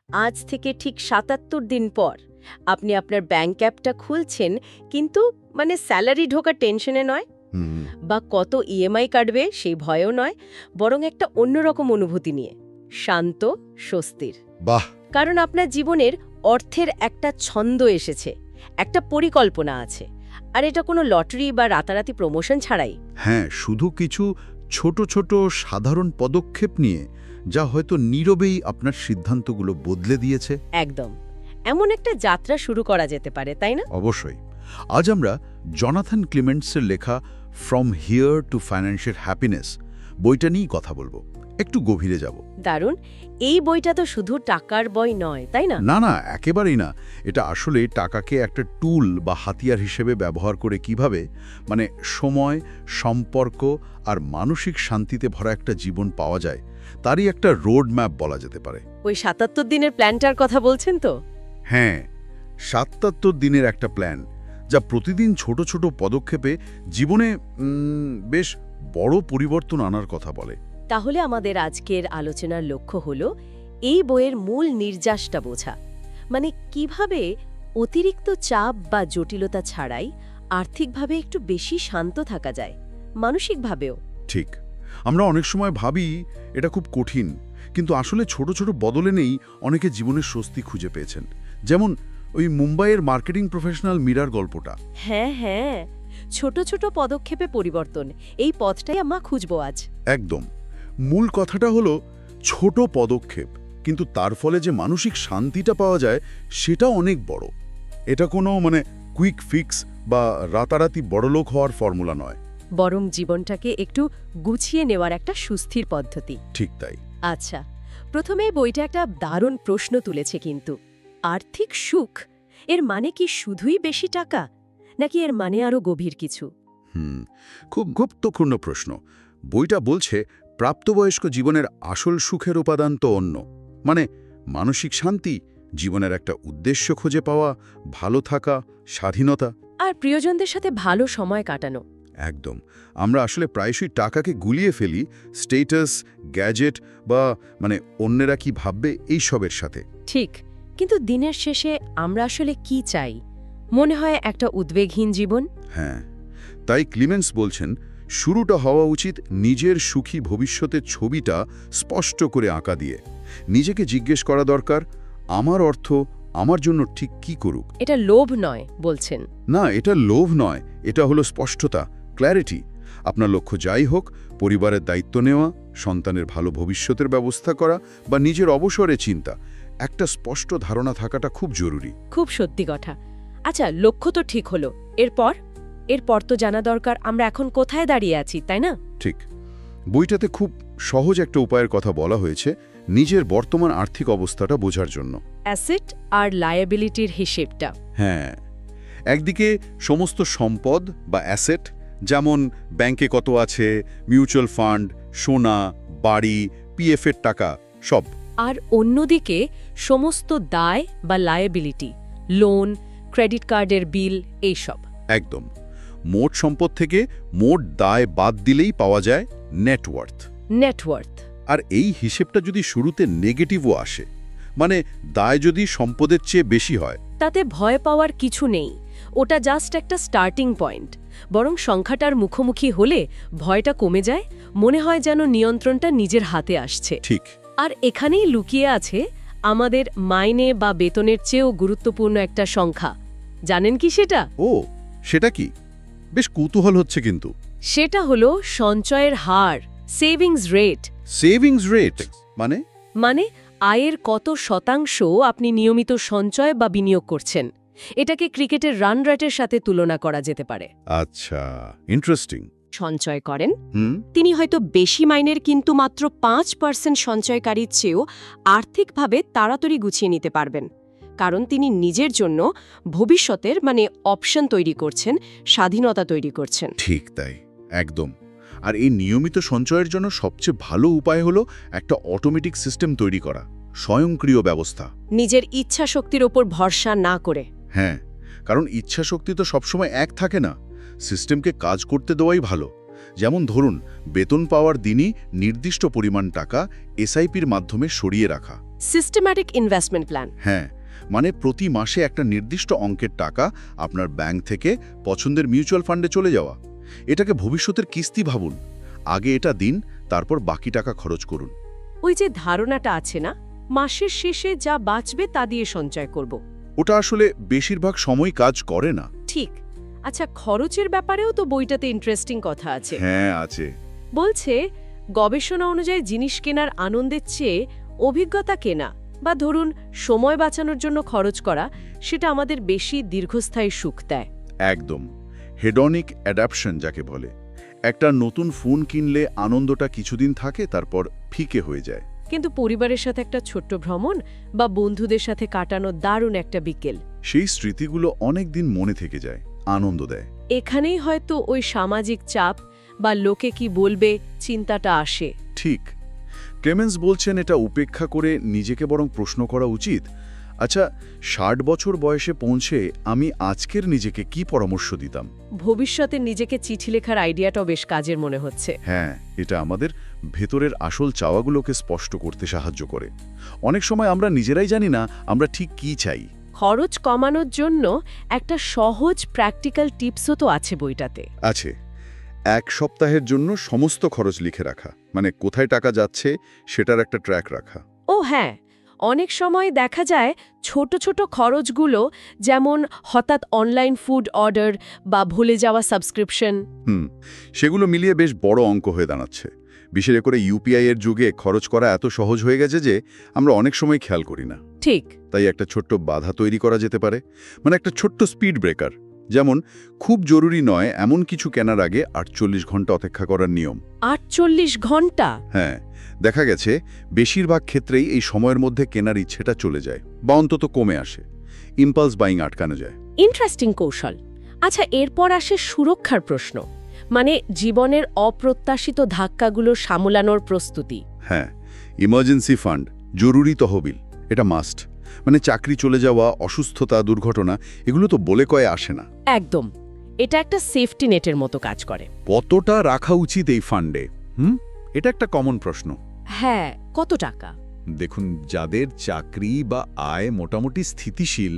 আজ থেকে ঠিক ৭৭ দিন পর আপনি আপনার ব্যাংক অ্যাপটা খুলছেন, কিন্তু স্যালারি ঢোকা টেনশনে নয়, হুম। বা কত ইএমআই কাটবে সেই ভয়েও নয়, বরং একটা অন্যরকম অনুভূতি নিয়ে, শান্ত, স্বস্তির। বাহ! কারণ আপনার জীবনের অর্থের একটা ছন্দ এসেছে, একটা পরিকল্পনা আছে, আর এটা কোনো লটারি বা রাতারাতি প্রমোশন ছাড়াই। হ্যাঁ, শুধু কিছু ছোট ছোট সাধারণ পদক্ষেপ নিয়ে, যা হয়তো নীরবেই আপনার সিদ্ধান্তগুলো বদলে দিয়েছে। একদম এমন একটা যাত্রা শুরু করা যেতে পারে, তাই না? অবশ্যই। আজ আমরা জনাথন ক্লিমেন্টসের লেখা from here two financial happiness বইটা নিয়েই কথা বলবো। একটু গভীরে যাব। দারুণ। এই বইটা তো শুধু টাকার বই নয়, তাই না? না, একেবারেই না। এটা আসলে টাকাকে একটা টুল বা হাতিয়ার হিসেবে ব্যবহার করে কিভাবে সময়, সম্পর্ক আর মানসিক শান্তিতে ভরা একটা জীবন পাওয়া যায়, তারই একটা রোড ম্যাপ বলা যেতে পারে। ওই ৭৭ দিনের প্ল্যানটার কথা বলছেন তো? হ্যাঁ, ৭৭ দিনের একটা প্ল্যান, যা প্রতিদিন ছোট ছোট পদক্ষেপে জীবনে বেশ বড় পরিবর্তন আনার কথা বলে। তাহলে আমাদের আজকের আলোচনার লক্ষ্য হলো এই বইয়ের মূল নির্যাসটা বোঝা, কিভাবে অতিরিক্ত চাপ বা জটিলতা ছাড়াই আর্থিকভাবে একটু বেশি শান্ত থাকা যায়, মানসিকভাবেও। ঠিক। আমরা অনেক সময় ভাবি এটা খুব কঠিন, কিন্তু আসলে ছোট ছোট বদলে নেই অনেকে জীবনের স্বস্তি খুঁজে পেয়েছেন। যেমন ওই মুম্বাইয়ের মার্কেটিং প্রফেশনাল মীরার গল্পটা। হ্যাঁ, ছোট ছোট পদক্ষেপে পরিবর্তন, এই পথটাই আমরা খুঁজবো আজ। একদম। মূল কথাটা হলো ছোট পদক্ষেপ, কিন্তু তার ফলে যে মানসিক শান্তিটা পাওয়া যায় সেটা অনেক বড়। এটা কোনো কুইক ফিক্স বা রাতারাতি বড়লোক হওয়ার ফর্মুলা নয়, বরং জীবনটাকে একটু গুছিয়ে নেওয়ার একটা সুস্থির পদ্ধতি। ঠিক তাই। আচ্ছা, প্রথমেই বইটা একটা দারুণ প্রশ্ন তুলেছে, কিন্তু আর্থিক সুখ এর মানে কি শুধুই বেশি টাকা, নাকি এর মানে আরো গভীর কিছু? খুব গুরুত্বপূর্ণ প্রশ্ন। বইটা বলছে প্রাপ্তবয়স্ক জীবনের আসল সুখের উপাদান তো অন্য, মানসিক শান্তি, জীবনের একটা উদ্দেশ্য খুঁজে পাওয়া, ভালো থাকা, স্বাধীনতা আর প্রিয়জনদের সাথে ভালো সময় কাটানো। একদম। আমরা আসলে প্রায়শই টাকাকে গুলিয়ে ফেলি স্টেটাস, গ্যাজেট বা অন্যেরা কি ভাববে এই সবের সাথে। ঠিক, কিন্তু দিনের শেষে আমরা আসলে কি চাই? মনে হয় একটা উদ্বেগহীন জীবন। হ্যাঁ, তাই ক্লিমেন্স বলছেন শুরুটা হওয়া উচিত নিজের সুখী ভবিষ্যতের ছবিটা স্পষ্ট করে আঁকা দিয়ে। নিজেকে জিজ্ঞেস করা দরকার, আমার অর্থ আমার জন্য ঠিক কি করুক। এটা লোভ নয় বলছেন? না, এটা লোভ নয়, এটা হলো স্পষ্টতা, ক্ল্যারিটি। আপনার লক্ষ্য যাই হোক, পরিবারের দায়িত্ব নেওয়া, সন্তানের ভালো ভবিষ্যতের ব্যবস্থা করা বা নিজের অবসরে চিন্তা, একটা স্পষ্ট ধারণা থাকাটা খুব জরুরি। খুব সত্যি কথা। আচ্ছা, লক্ষ্য তো ঠিক হলো, এরপর তো জানা দরকার আমরা এখন কোথায় দাঁড়িয়ে আছি, তাই না? ঠিক। বইটাতে খুব সহজ একটা উপায়ের কথা বলা হয়েছে নিজের বর্তমান আর্থিক অবস্থাটা বোঝার জন্য। অ্যাসেট আর লায়াবিলিটির হিসেবটা। হ্যাঁ, একদিকে সমস্ত সম্পদ বা অ্যাসেট, যেমন ব্যাংকে কত আছে, মিউচুয়াল ফান্ড, সোনা, বাড়ি, পিএফের টাকা, সব। আর অন্যদিকে সমস্ত দায় বা লায়াবিলিটি, লোন, ক্রেডিট কার্ডের বিল, এইসব। একদম। মোট সম্পদ থেকে মোট দায় বাদ দিলেই পাওয়া যায় নেটওয়ার্থ। আর এই হিসেবটা যদি শুরুতে নেগেটিভও আসে, দায় যদি সম্পদের চেয়ে বেশি হয়, তাতে ভয় পাওয়ার কিছু নেই। ওটা জাস্ট একটা স্টার্টিং পয়েন্ট। বরং সংখ্যাটার মুখোমুখি হলে ভয়টা কমে যায়, মনে হয় যেন নিয়ন্ত্রণটা নিজের হাতে আসছে। ঠিক। আর এখানেই লুকিয়ে আছে আমাদের মাইনে বা বেতনের চেয়েও গুরুত্বপূর্ণ একটা সংখ্যা। জানেন কি সেটা? ও, সেটা কি? বেশ কৌতূহল হচ্ছে কিন্তু। সেটা হলো সঞ্চয়ের হার, সেভিংস রেট। সেভিংস রেট মানে আয়ের কত শতাংশ আপনি নিয়মিত সঞ্চয় বা বিনিয়োগ করছেন। এটাকে ক্রিকেটের রান রেটের সাথে তুলনা করা যেতে পারে। আচ্ছা, ইন্টারেস্টিং। সঞ্চয় করেন তিনি হয়তো বেশি মাইনের, কিন্তু মাত্র 5% সঞ্চয়কারীর চেয়েও আর্থিকভাবে তাড়াতাড়ি গুছিয়ে নিতে পারবেন, কারণ তিনি নিজের জন্য ভবিষ্যতের অপশন তৈরি করছেন, স্বাধীনতা তৈরি করছেন। ঠিক তাই, একদম। আর এই নিয়মিত সঞ্চয়ের জন্য সবচেয়ে ভালো উপায় হলো একটা অটোমেটিক সিস্টেম তৈরি করা, স্বয়ংক্রিয় ব্যবস্থা। নিজের ইচ্ছা শক্তির ওপর ভরসা না করে। হ্যাঁ, কারণ ইচ্ছা শক্তি তো সবসময় এক থাকে না, সিস্টেমকে কাজ করতে দেওয়াই ভালো। যেমন ধরুন, বেতন পাওয়ার দিনই নির্দিষ্ট পরিমাণ টাকা এসআইপির মাধ্যমে সরিয়ে রাখা, সিস্টেম্যাটিক ইনভেস্টমেন্ট প্ল্যান। হ্যাঁ, মানে প্রতি মাসে একটা নির্দিষ্ট অঙ্কের টাকা আপনার ব্যাংক থেকে পছন্দের মিউচুয়াল ফান্ডে চলে যাওয়া। এটাকে ভবিষ্যতের কিস্তি ভাবুন। আগে এটা দিন, তারপর বাকি টাকা খরচ করুন। ওই যে ধারণাটা আছে না, মাসের শেষে যা বাঁচবে তা দিয়ে সঞ্চয় করব। ওটা আসলে বেশিরভাগ সময় কাজ করে না। ঠিক। আচ্ছা, খরচের ব্যাপারেও তো বইটাতে ইন্টারেস্টিং কথা আছে। হ্যাঁ, আছে। বলছে গবেষণা অনুযায়ী জিনিস কেনার আনন্দের চেয়ে অভিজ্ঞতা কেনা বা ধরুন সময় বাঁচানোর জন্য খরচ করা, সেটা আমাদের বেশি দীর্ঘস্থায়ী সুখ দেয়। একদম। হেডনিক অ্যাডাপশন যাকে বলে। একটা নতুন ফোন কিনলে আনন্দটা কিছুদিন থাকে, তারপর ফিকে হয়ে যায়। কিন্তু পরিবারের সাথে একটা ছোট্ট ভ্রমণ বা বন্ধুদের সাথে কাটানো দারুণ একটা বিকেল, সেই স্মৃতিগুলো অনেক দিন মনে থেকে যায়, আনন্দ দেয়। এখানেই হয়তো ওই সামাজিক চাপ বা লোকে কি বলবে চিন্তাটা আসে। ঠিক। ক্লেমেন্স বলছেন এটা উপেক্ষা করে নিজেকে বরং প্রশ্ন করা উচিত, আচ্ছা ৬০ বছর বয়সে পৌঁছে আমি আজকের নিজেকে কি পরামর্শ দিতাম। ভবিষ্যতে নিজেকে চিঠি লেখার আইডিয়াটাও বেশ কাজের মনে হচ্ছে। হ্যাঁ, এটা আমাদের ভেতরের আসল চাওয়াগুলোকে স্পষ্ট করতে সাহায্য করে। অনেক সময় আমরা নিজেরাই জানি না আমরা ঠিক কি চাই। খরচ কমানোর জন্য একটা সহজ প্র্যাকটিক্যাল টিপসও তো আছে বইটাতে। আছে। ১ সপ্তাহের জন্য সমস্ত খরচ লিখে রাখা, মানে কোথায় টাকা যাচ্ছে সেটার একটা ট্র্যাক রাখা। ও হ্যাঁ, অনেক সময় দেখা যায় ছোট ছোট খরচগুলো, যেমন হঠাৎ অনলাইন ফুড অর্ডার বা ভুলে যাওয়া সাবস্ক্রিপশন, সেগুলো মিলিয়ে বেশ বড় অঙ্ক হয়ে দাঁড়াচ্ছে। বিশেষ করে ইউপিআই এর যুগে খরচ করা এত সহজ হয়ে গেছে যে আমরা অনেক সময় খেয়াল করি না। ঠিক। তাই একটা ছোট্ট বাধা তৈরি করা যেতে পারে, মানে একটা ছোট্ট স্পিড ব্রেকার। যেমন খুব জরুরি নয় এমন কিছু কেনার আগে ৪৮ ঘন্টা অপেক্ষা করার নিয়ম। ৪৮ ঘন্টা? হ্যাঁ, দেখা গেছে বেশিরভাগ ক্ষেত্রেই এই সময়ের মধ্যে কেনার ইচ্ছেটা চলে যায় বা অন্তত কমে আসে। ইম্পালস বাইং আটকানো যায়। ইন্টারেস্টিং কৌশল। আচ্ছা, এরপর আসে সুরক্ষার প্রশ্ন, মানে জীবনের অপ্রত্যাশিত ধাক্কাগুলো সামলানোর প্রস্তুতি। হ্যাঁ, ইমার্জেন্সি ফান্ড, জরুরি তহবিল, এটা মাস্ট। মানে চাকরি চলে যাওয়া, অসুস্থতা, দুর্ঘটনা, এগুলো তো বলে কয়ে আসে না। একদম, এটা একটা সেফটি নেটের মতো কাজ করে। কতটা রাখা উচিত এই ফান্ডে? এটা একটা কমন প্রশ্ন। হ্যাঁ, কত টাকা? দেখুন, যাদের চাকরি বা আয় মোটামুটি স্থিতিশীল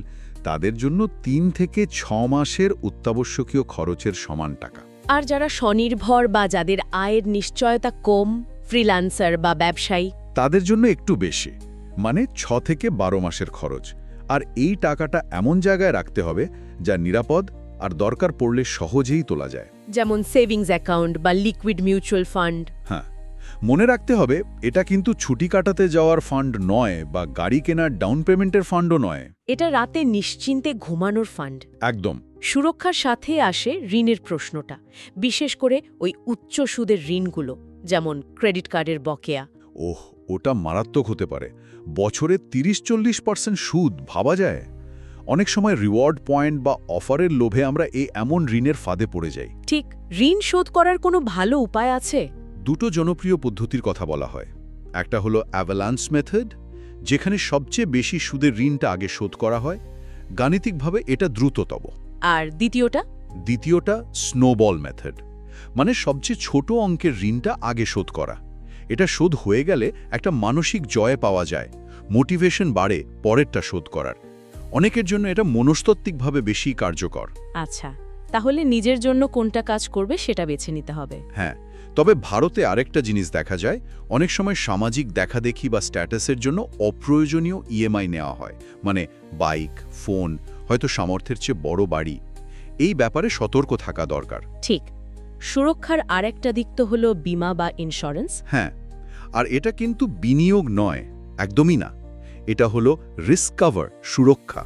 তাদের জন্য ৩ থেকে ৬ মাসের অত্যাবশ্যকীয় খরচের সমান টাকা। আর যারা স্বনির্ভর বা যাদের আয়ের নিশ্চয়তা কম, ফ্রিল্যান্সার বা ব্যবসায়ী, তাদের জন্য একটু বেশি, মানে ৬ থেকে ১২ মাসের খরচ। আর এই টাকাটা এমন জায়গায় রাখতে হবে যা নিরাপদ আর দরকার পড়লে সহজেই তোলা যায়। যেমন সেভিংস অ্যাকাউন্ট বা লিকুইড মিউচুয়াল ফান্ড। হ্যাঁ, মনে রাখতে হবে এটা কিন্তু ছুটি কাটাতে যাওয়ার ফান্ড নয় বা গাড়ি কেনার ডাউন পেমেন্টের ফান্ডও নয়। এটা রাতে নিশ্চিন্তে ঘুমানোর ফান্ড। একদম। সুরক্ষার সাথে আসে ঋণের প্রশ্নটা, বিশেষ করে ওই উচ্চ সুদের ঋণগুলো, যেমন ক্রেডিট কার্ডের বকেয়া। ওটা মারাত্মক হতে পারে। বছরে ৩০-৪০% সুদ, ভাবা যায়। অনেক সময় রিওয়ার্ড পয়েন্ট বা অফারের লোভে আমরা এমন ঋণের ফাঁদে পড়ে যাই। ঠিক। ঋণ শোধ করার কোনো ভালো উপায় আছে? দুটো জনপ্রিয় পদ্ধতির কথা বলা হয়। একটা হলো অ্যাভালান্স মেথড, যেখানে সবচেয়ে বেশি সুদের ঋণটা আগে শোধ করা হয়। গাণিতিকভাবে এটা দ্রুততম। আর দ্বিতীয়টা স্নোবল মেথড, মানে সবচেয়ে ছোট অঙ্কের ঋণটা আগে শোধ করা। এটা শোধ হয়ে গেলে একটা মানসিক জয় পাওয়া যায়, মোটিভেশন বাড়ে পরেরটা শোধ করার। অনেকের জন্য এটা মনস্তাত্ত্বিকভাবে বেশি কার্যকর। আচ্ছা, তাহলে নিজের জন্য কোনটা কাজ করবে সেটা বেছে নিতে হবে। হ্যাঁ, তবে ভারতে আরেকটা জিনিস দেখা যায়, অনেক সময় সামাজিক দেখাদেখি বা স্ট্যাটাসের জন্য অপ্রয়োজনীয় ইএমআই নেওয়া হয়, মানে বাইক, ফোন, হয়তো সামর্থ্যের চেয়ে বড় বাড়ি। এই ব্যাপারে সতর্ক থাকা দরকার। ঠিক। সুরক্ষার আরেকটা দিক তো হলো বীমা বা ইন্স্যুরেন্স। হ্যাঁ, আর এটা কিন্তু বিনিয়োগ নয়, একদমই না। এটা হলো রিস্ক কভার, সুরক্ষা।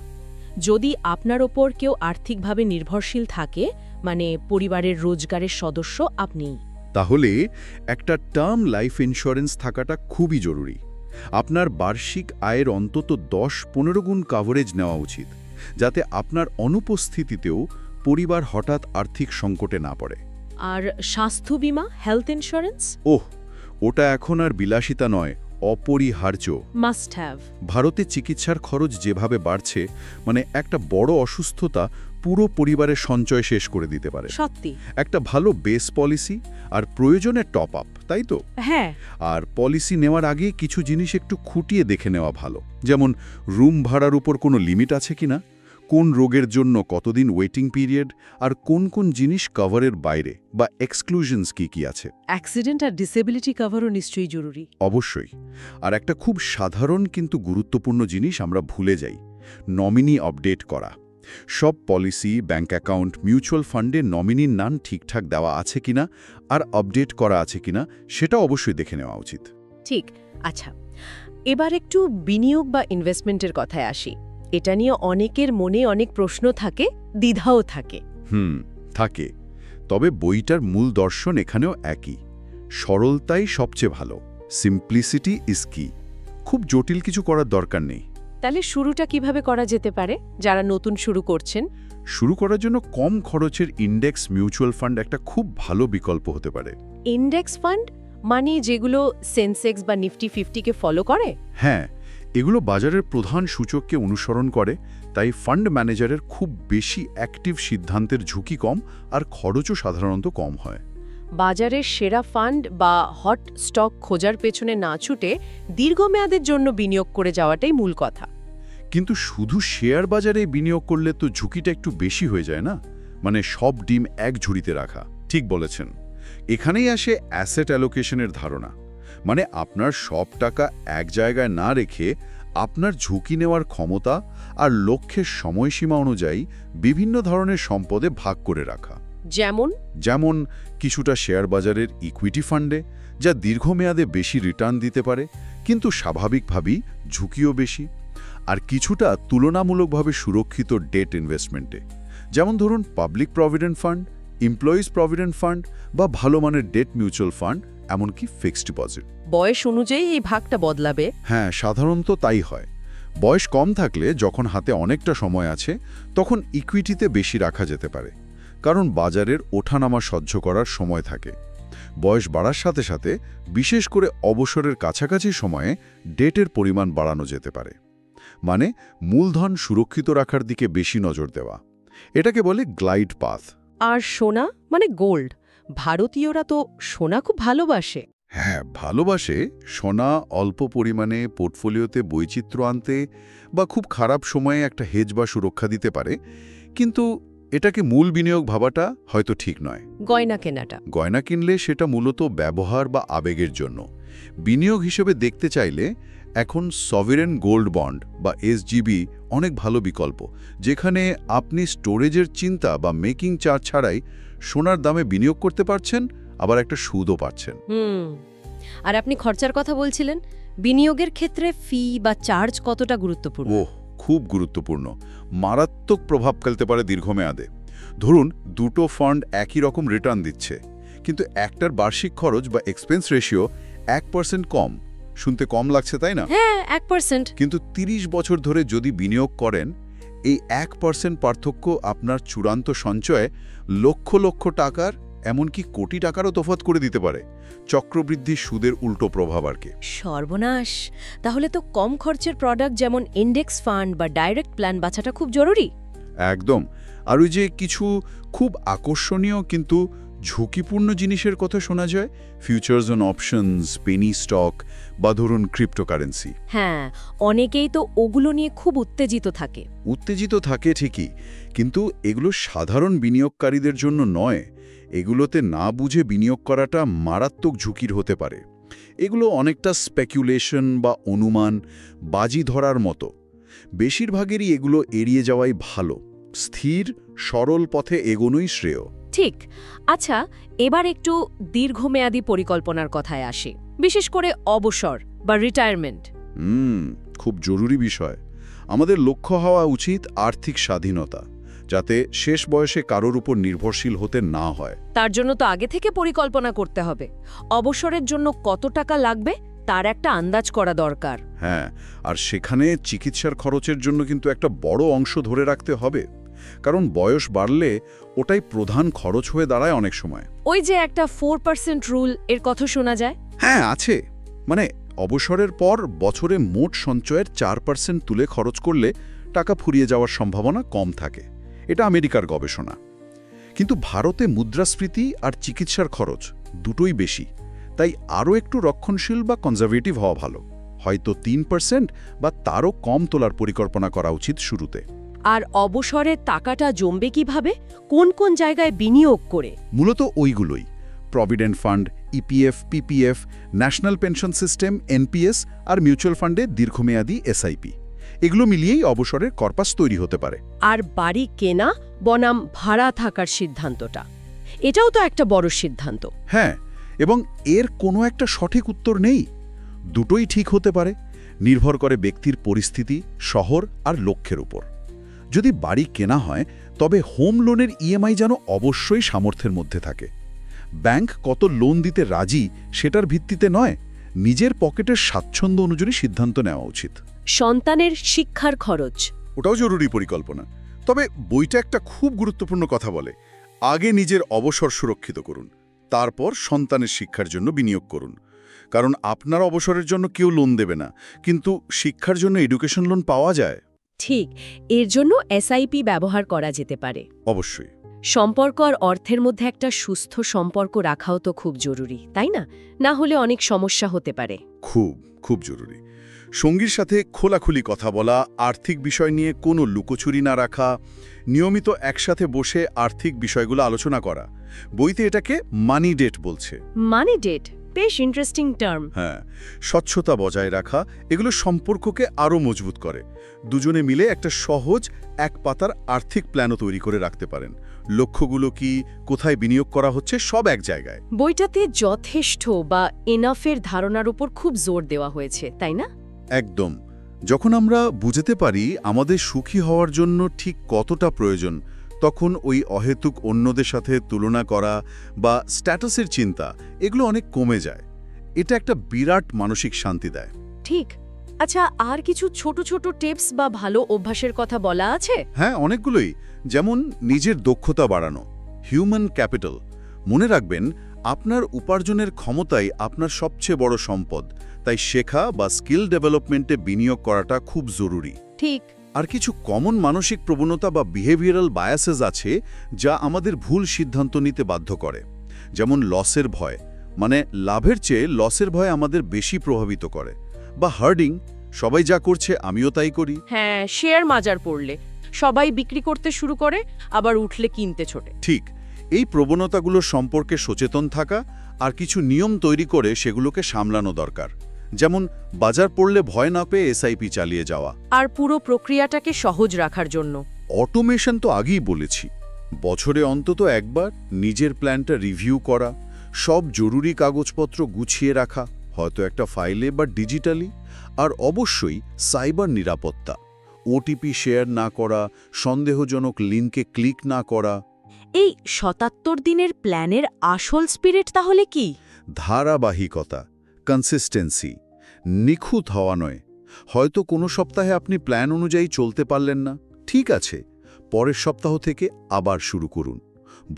যদি আপনার ওপর কেউ আর্থিকভাবে নির্ভরশীল থাকে, মানে পরিবারের রোজগারের সদস্য আপনি, তাহলে একটা টার্ম লাইফ ইন্স্যুরেন্স থাকাটা খুবই জরুরি। আপনার বার্ষিক আয়ের অন্তত ১০-১৫ গুণ কভারেজ নেওয়া উচিত, যাতে আপনার অনুপস্থিতিতেও পরিবার হঠাৎ আর্থিক সংকটে না পড়ে। আর স্বাস্থ্য বীমা, হেলথ ইন্স্যুরেন্স? ওটা এখন আর বিলাসিতা নয়, অপরিহার্য। Must have. ভারতে চিকিৎসার খরচ যেভাবে বাড়ছে, মানে একটা বড় অসুস্থতা পুরো পরিবারের সঞ্চয় শেষ করে দিতে পারে। সত্যি। একটা ভালো বেস পলিসি আর প্রয়োজনে টপ আপ, তাই তো? হ্যাঁ। আর পলিসি নেওয়ার আগে কিছু জিনিস একটু খুঁটিয়ে দেখে নেওয়া ভালো, যেমন রুম ভাড়ার উপর কোনো লিমিট আছে কিনা, কোন রোগের জন্য কতদিন ওয়েটিং পিরিয়ড, আর কোন কোন জিনিস কভারের বাইরে বা এক্সক্লুশনস কি আছে। অ্যাক্সিডেন্ট আর ডিসেবিলিটি কভারও নিশ্চয়ই জরুরি। অবশ্যই। আর একটা খুব সাধারণ কিন্তু গুরুত্বপূর্ণ জিনিস আমরা ভুলে যাই, নমিনি আপডেট করা। সব পলিসি, ব্যাংক অ্যাকাউন্ট, মিউচুয়াল ফান্ডে নমিনির নাম ঠিকঠাক দেওয়া আছে কিনা আর আপডেট করা আছে কিনা সেটা অবশ্যই দেখে নেওয়া উচিত। ঠিক। আচ্ছা, এবার একটু বিনিয়োগ বা ইনভেস্টমেন্টের কথায় আসি। এটা নিয়ে অনেকের মনে অনেক প্রশ্ন থাকে, দ্বিধাও থাকে। থাকে। তবে বইটার মূল দর্শন এখানেও একই, সরলতাই সবচেয়ে ভালো। সিম্পলিসিটি ইজ কি। খুব জটিল কিছু করার দরকার নেই। তাহলে শুরুটা কিভাবে করা যেতে পারে যারা নতুন শুরু করছেন? শুরু করার জন্য কম খরচের ইন্ডেক্স মিউচুয়াল ফান্ড একটা খুব ভালো বিকল্প হতে পারে। ইন্ডেক্স ফান্ড মানে যেগুলো সেন্সেক্স বা নিফটি 50-কে ফলো করে? হ্যাঁ, এগুলো বাজারের প্রধান সূচককে অনুসরণ করে, তাই ফান্ড ম্যানেজারের খুব বেশি অ্যাক্টিভ সিদ্ধান্তের ঝুঁকি কম আর খরচও সাধারণত কম হয়। বাজারের সেরা ফান্ড বা হট স্টক খোঁজার পেছনে না ছুটে দীর্ঘমেয়াদের জন্য বিনিয়োগ করে যাওয়াটাই মূল কথা। কিন্তু শুধু শেয়ার বাজারে বিনিয়োগ করলে তো ঝুঁকিটা একটু বেশি হয়ে যায় না? মানে সব ডিম এক ঝুড়িতে রাখা। ঠিক বলেছেন। এখানেই আসে অ্যাসেট অ্যালোকেশনের ধারণা। মানে আপনার সব টাকা এক জায়গায় না রেখে আপনার ঝুঁকি নেওয়ার ক্ষমতা আর লক্ষ্যের সময়সীমা অনুযায়ী বিভিন্ন ধরনের সম্পদে ভাগ করে রাখা। যেমন কিছুটা শেয়ার বাজারের ইকুইটি ফান্ডে, যা দীর্ঘমেয়াদে বেশি রিটার্ন দিতে পারে কিন্তু স্বাভাবিকভাবেই ঝুঁকিও বেশি, আর কিছুটা তুলনামূলকভাবে সুরক্ষিত ডেট ইনভেস্টমেন্টে, যেমন ধরুন public provident fund, employees provident fund বা ভালো মানের ডেট মিউচুয়াল ফান্ড, এমনকি ফিক্সড ডিপোজিট। বয়স অনুযায়ী এই ভাগটা বদলাবে? হ্যাঁ, সাধারণত তাই হয়। বয়স কম থাকলে, যখন হাতে অনেকটা সময় আছে, তখন ইকুইটিতে বেশি রাখা যেতে পারে, কারণ বাজারের ওঠানামা সহ্য করার সময় থাকে। বয়স বাড়ার সাথে সাথে, বিশেষ করে অবসরের কাছাকাছি সময়ে, ডেটের পরিমাণ বাড়ানো যেতে পারে। মানে মূলধন সুরক্ষিত রাখার দিকে বেশি নজর দেওয়া। এটাকে বলে গ্লাইড পাথ। আর সোনা মানে গোল্ড, ভারতীয়রা তো সোনা খুব ভালোবাসে। হ্যাঁ, ভালোবাসে। সোনা অল্প পরিমাণে পোর্টফোলিওতে বৈচিত্র্য আনতে বা খুব খারাপ সময়ে একটা হেজ বা সুরক্ষা দিতে পারে, কিন্তু এটাকে মূল বিনিয়োগ ভাবাটা হয়তো ঠিক নয়। গয়না কিনলে সেটা মূলত ব্যবহার বা আবেগের জন্য। বিনিয়োগ হিসেবে দেখতে চাইলে এখন সভেরেন গোল্ড বন্ড বা এসজিবি অনেক ভালো বিকল্প, যেখানে আপনি স্টোরেজের চিন্তা বা মেকিং চার্জ ছাড়াই সোনার দামে বিনিয়োগ করতে পারছেন, আবার একটা সুদও পাচ্ছেন। আর আপনি খরচার কথা বলছিলেন, বিনিয়োগের ক্ষেত্রে ফি বা চার্জ কতটা গুরুত্বপূর্ণ? খুব গুরুত্বপূর্ণ। মারাত্মক প্রভাব ফেলতে পারে দীর্ঘমেয়াদে। ধরুন দুটো ফান্ড একই রকম রিটার্ন দিচ্ছে, কিন্তু একটার বার্ষিক খরচ বা এক্সপেন্স রেশিও 1% কম। শুনতে কম লাগছে, তাই না? হ্যাঁ, 1%। কিন্তু 30 বছর ধরে যদি বিনিয়োগ করেন, এই 1% পার্থক্য আপনার চূড়ান্ত সঞ্চয়ে লক্ষ লক্ষ টাকার, এমনকি কোটি টাকারও তফাৎ করে দিতে পারে। চক্রবৃদ্ধি সুদের উল্টো প্রভাব আর কি। সর্বনাশ! তাহলে তো কম খরচের প্রোডাক্ট যেমন ইন্ডেক্স ফান্ড বা ডাইরেক্ট প্ল্যান বাছাটা খুব জরুরি। একদম। আর ওই যে কিছু খুব আকর্ষণীয় কিন্তু ঝুঁকিপূর্ণ জিনিসের কথা শোনা যায়, futures on options, Penney stock বা ধরুন ক্রিপ্টোকারেন্সি। হ্যাঁ, অনেকেই তো ওগুলো নিয়ে খুব উত্তেজিত থাকে ঠিকই, কিন্তু এগুলো সাধারণ বিনিয়োগকারীদের জন্য নয়। এগুলোতে না বুঝে বিনিয়োগ করাটা মারাত্মক ঝুঁকির হতে পারে। এগুলো অনেকটা স্পেকুলেশন বা অনুমান, বাজি ধরার মতো। বেশিরভাগেরই এগুলো এড়িয়ে যাওয়াই ভালো। স্থির, সরল পথে এগোনোই শ্রেয়। ঠিক। আচ্ছা, এবার একটু দীর্ঘমেয়াদী পরিকল্পনার কথায় আসি, বিশেষ করে অবসর বা রিটায়ারমেন্ট। খুব জরুরি বিষয়। আমাদের লক্ষ্য হওয়া উচিত আর্থিক স্বাধীনতা, যাতে শেষ বয়সে কারোর উপর নির্ভরশীল হতে না হয়। তার জন্য তো আগে থেকে পরিকল্পনা করতে হবে। অবসরের জন্য কত টাকা লাগবে তার একটা আন্দাজ করা দরকার। হ্যাঁ, আর সেখানে চিকিৎসার খরচের জন্য কিন্তু একটা বড় অংশ ধরে রাখতে হবে, কারণ বয়স বাড়লে ওটাই প্রধান খরচ হয়ে দাঁড়ায় অনেক সময়। ওই যে একটা 4% রুল, এর কথা শোনা যায়। হ্যাঁ, আছে। মানে অবসরের পর বছরে মোট সঞ্চয়ের 4% তুলে খরচ করলে টাকা ফুরিয়ে যাওয়ার সম্ভাবনা কম থাকে। এটা আমেরিকার গবেষণা। কিন্তু ভারতে মুদ্রাস্ফীতি আর চিকিৎসার খরচ দুটোই বেশি, তাই আরও একটু রক্ষণশীল বা কনজারভেটিভ হওয়া ভালো। হয়তো 3% বা তারও কম তোলার পরিকল্পনা করা উচিত শুরুতে। আর অবসরের টাকাটা জমবে কিভাবে, কোন কোন জায়গায় বিনিয়োগ করে? মূলত ওইগুলোই: provident fund, EPF, PPF, national pension system, NPS, আর মিউচুয়াল ফান্ডে দীর্ঘমেয়াদী এসআইপি। এগুলো মিলিয়েই অবসরের কর্পাস তৈরি হতে পারে। আর বাড়ি কেনা বনাম ভাড়া থাকার সিদ্ধান্তটা, এটাও তো একটা বড় সিদ্ধান্ত। হ্যাঁ, এবং এর কোনো একটা সঠিক উত্তর নেই। দুটোই ঠিক হতে পারে, নির্ভর করে ব্যক্তির পরিস্থিতি, শহর আর লক্ষ্যের উপর। যদি বাড়ি কেনা হয় তবে হোম লোনের ইএমআই যেন অবশ্যই সামর্থ্যের মধ্যে থাকে। ব্যাংক কত লোন দিতে রাজি সেটার ভিত্তিতে নয়, নিজের পকেটের স্বাচ্ছন্দ্য অনুযায়ী সিদ্ধান্ত নেওয়া উচিত। সন্তানের শিক্ষার খরচ, ওটাও জরুরি পরিকল্পনা। তবে বইটা একটা খুব গুরুত্বপূর্ণ কথা বলে, আগে নিজের অবসর সুরক্ষিত করুন, তারপর সন্তানের শিক্ষার জন্য বিনিয়োগ করুন। কারণ আপনার অবসরের জন্য কেউ লোন দেবে না, কিন্তু শিক্ষার জন্য এডুকেশন লোন পাওয়া যায়। ঠিক, এর জন্য এসআইপি ব্যবহার করা যেতে পারে। অবশ্যই। সম্পর্ক আর অর্থের মধ্যে একটা সুস্থ সম্পর্ক রাখাও তো খুব জরুরি, তাই না? না হলে অনেক সমস্যা হতে পারে। খুব খুব জরুরি। সঙ্গীর সাথে খোলাখুলি কথা বলা, আর্থিক বিষয় নিয়ে কোনো লুকোচুরি না রাখা, নিয়মিত একসাথে বসে আর্থিক বিষয়গুলো আলোচনা করা। বইতে এটাকে মানি ডেট বলছে। মানি ডেট বেশ ইন্টারেস্টিং টার্ম। হ্যাঁ, স্বচ্ছতা বজায় রাখা এগুলো সম্পর্ককে আরও মজবুত করে। দুজনে মিলে একটা সহজ এক পাতার আর্থিক প্ল্যানও তৈরি করে রাখতে পারেন। লক্ষ্যগুলো কি, কোথায় বিনিয়োগ করা হচ্ছে, সব এক জায়গায়। বইটাতে যথেষ্ট বা এনাফের ধারণার উপর খুব জোর দেওয়া হয়েছে, তাই না? একদম। যখন আমরা বুঝতে পারি আমাদের সুখী হওয়ার জন্য ঠিক কতটা প্রয়োজন, তখন ওই অহেতুক অন্যদের সাথে তুলনা করা বা স্ট্যাটাসের চিন্তা এগুলো অনেক কমে যায়। এটা একটা বিরাট মানসিক শান্তি দেয়। ঠিক। আচ্ছা, আর কিছু ছোট ছোট টিপস বা ভালো অভ্যাসের কথা বলা আছে? হ্যাঁ, অনেকগুলোই। যেমন নিজের দক্ষতা বাড়ানো, হিউম্যান ক্যাপিটাল। মনে রাখবেন, আপনার উপার্জনের ক্ষমতাই আপনার সবচেয়ে বড় সম্পদ, তাই শেখা বা স্কিল ডেভেলপমেন্টে বিনিয়োগ করাটা খুব জরুরি। ঠিক। আর কিছু কমন মানসিক প্রবণতা বা বিহেভিয়ারাল বায়াসেস আছে যা আমাদের ভুল সিদ্ধান্ত নিতে বাধ্য করে। যেমন লসের ভয়, মানে লাভের চেয়ে লসের ভয় আমাদের বেশি প্রভাবিত করে। বা হার্ডিং, সবাই যা করছে আমিও তাই করি। হ্যাঁ, শেয়ার মাজার পড়লে সবাই বিক্রি করতে শুরু করে, আবার উঠলে কিনতে ছোটে। ঠিক। এই প্রবণতাগুলো সম্পর্কে সচেতন থাকা আর কিছু নিয়ম তৈরি করে সেগুলোকে সামলানো দরকার। যেমন বাজার পড়লে ভয় না পেয়ে এসআইপি চালিয়ে যাওয়া। আর পুরো প্রক্রিয়াটাকে সহজ রাখার জন্য অটোমেশন তো আগেই বলেছি। বছরে অন্তত একবার নিজের প্ল্যানটা রিভিউ করা, সব জরুরি কাগজপত্র গুছিয়ে রাখা, হয়তো একটা ফাইলে বা ডিজিটালি। আর অবশ্যই সাইবার নিরাপত্তা, ওটিপি শেয়ার না করা, সন্দেহজনক লিঙ্কে ক্লিক না করা। এই ৭৭ দিনের প্ল্যানের আসল স্পিরিট তাহলে কি? ধারাবাহিকতা, কনসিস্টেন্সি, নিখুঁত হওয়া নয়। হয়তো কোনো সপ্তাহে আপনি প্ল্যান অনুযায়ী চলতে পারলেন না, ঠিক আছে, পরের সপ্তাহ থেকে আবার শুরু করুন।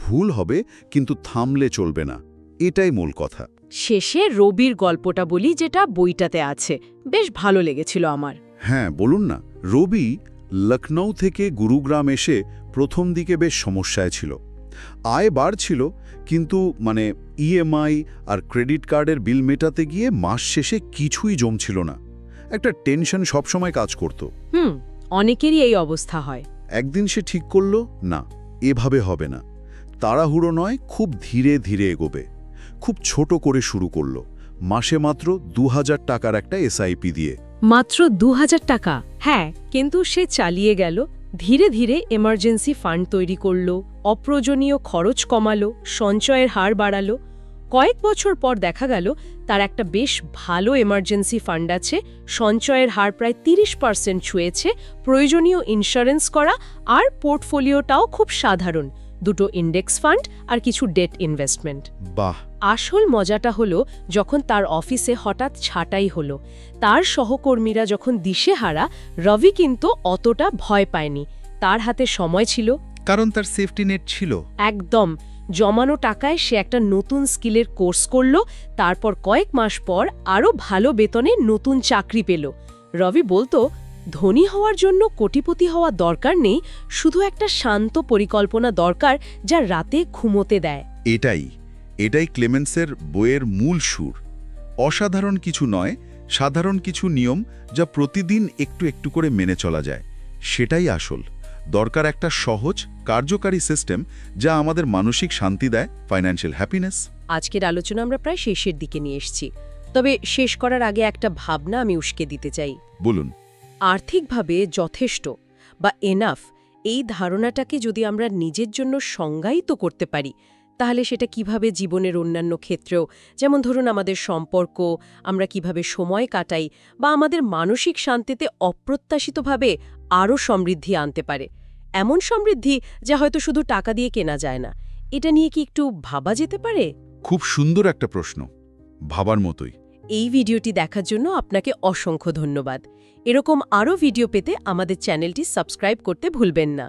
ভুল হবে, কিন্তু থামলে চলবে না, এটাই মূল কথা। শেষে রবির গল্পটা বলি, যেটা বইটাতে আছে, বেশ ভালো লেগেছিল আমার। হ্যাঁ, বলুন না। রবি লখনৌ থেকে গুরুগ্রাম এসে প্রথম দিকে বেশ সমস্যায় ছিল। আয় বাড়ছিল, কিন্তু ইএমআই আর ক্রেডিট কার্ডের বিল মেটাতে গিয়ে মাস শেষে কিছুই জমছিল না। একটা টেনশন সবসময় কাজ করত। অনেকেরই এই অবস্থা হয়। একদিন সে ঠিক করল, না, এভাবে হবে না। তাড়াহুড়ো নয়, খুব ধীরে ধীরে এগোবে। খুব ছোট করে শুরু করল, মাসে মাত্র ২০০০ টাকার একটা এসআইপি দিয়ে। মাত্র ২০০০ টাকা? হ্যাঁ, কিন্তু সে চালিয়ে গেল। ধীরে ধীরে এমার্জেন্সি ফান্ড তৈরি করল, অপ্রয়োজনীয় খরচ কমালো, সঞ্চয়ের হার বাড়ালো। কয়েক বছর পর দেখা গেল তার একটা বেশ ভালো এমার্জেন্সি ফান্ড আছে, সঞ্চয়ের হার প্রায় ৩০% ছুঁয়েছে, প্রয়োজনীয় ইন্স্যুরেন্স করা, আর পোর্টফোলিওটাও খুব সাধারণ, দুটো ইন্ডেক্স ফান্ড আর কিছু ডেট ইনভেস্টমেন্ট। বাহ! আসল মজাটা হলো যখন তার অফিসে হঠাৎ ছাঁটাই হলো, তার সহকর্মীরা যখন দিশেহারা, রবি কিন্তু অতটা ভয় পায়নি। তার হাতে সময় ছিল, কারণ তার সেফটি নেট ছিল। একদম। জমানো টাকায় সে একটা নতুন স্কিলের কোর্স করল, তারপর কয়েক মাস পর আরও ভালো বেতনে নতুন চাকরি পেল। রবি বলতো, ধনী হওয়ার জন্য কোটিপতি হওয়া দরকার নেই, শুধু একটা শান্ত পরিকল্পনা দরকার যা রাতে ঘুমোতে দেয়। এটাই ক্লেমেন্সের বইয়ের মূল সুর। অসাধারণ কিছু নয়, সাধারণ কিছু নিয়ম যা প্রতিদিন একটু একটু করে মেনে চলা যায়। সেটাই আসল দরকার, একটা সহজ কার্যকারী সিস্টেম যা আমাদের মানসিক শান্তি দেয়, ফাইন্যান্সিয়াল হ্যাপিনেস। আজকের আলোচনা আমরা প্রায় শেষের দিকে নিয়ে এসেছি, তবে শেষ করার আগে একটা ভাবনা আমি উস্কে দিতে চাই। বলুন। আর্থিকভাবে যথেষ্ট বা এনাফ এই ধারণাটাকে যদি আমরা নিজের জন্য সংজ্ঞায়িত করতে পারি, তাহলে সেটা কিভাবে জীবনের অন্যান্য ক্ষেত্রেও, যেমন ধরুন আমাদের সম্পর্ক, আমরা কিভাবে সময় কাটাই, বা আমাদের মানসিক শান্তিতে অপ্রত্যাশিতভাবে আরও সমৃদ্ধি আনতে পারে, এমন সমৃদ্ধি যা হয়তো শুধু টাকা দিয়ে কেনা যায় না। এটা নিয়ে কি একটু ভাবা যেতে পারে? খুব সুন্দর একটা প্রশ্ন, ভাবার মতোই। এই ভিডিওটি দেখার জন্য আপনাকে অসংখ্য ধন্যবাদ। এরকম আরও ভিডিও পেতে আমাদের চ্যানেলটি সাবস্ক্রাইব করতে ভুলবেন না।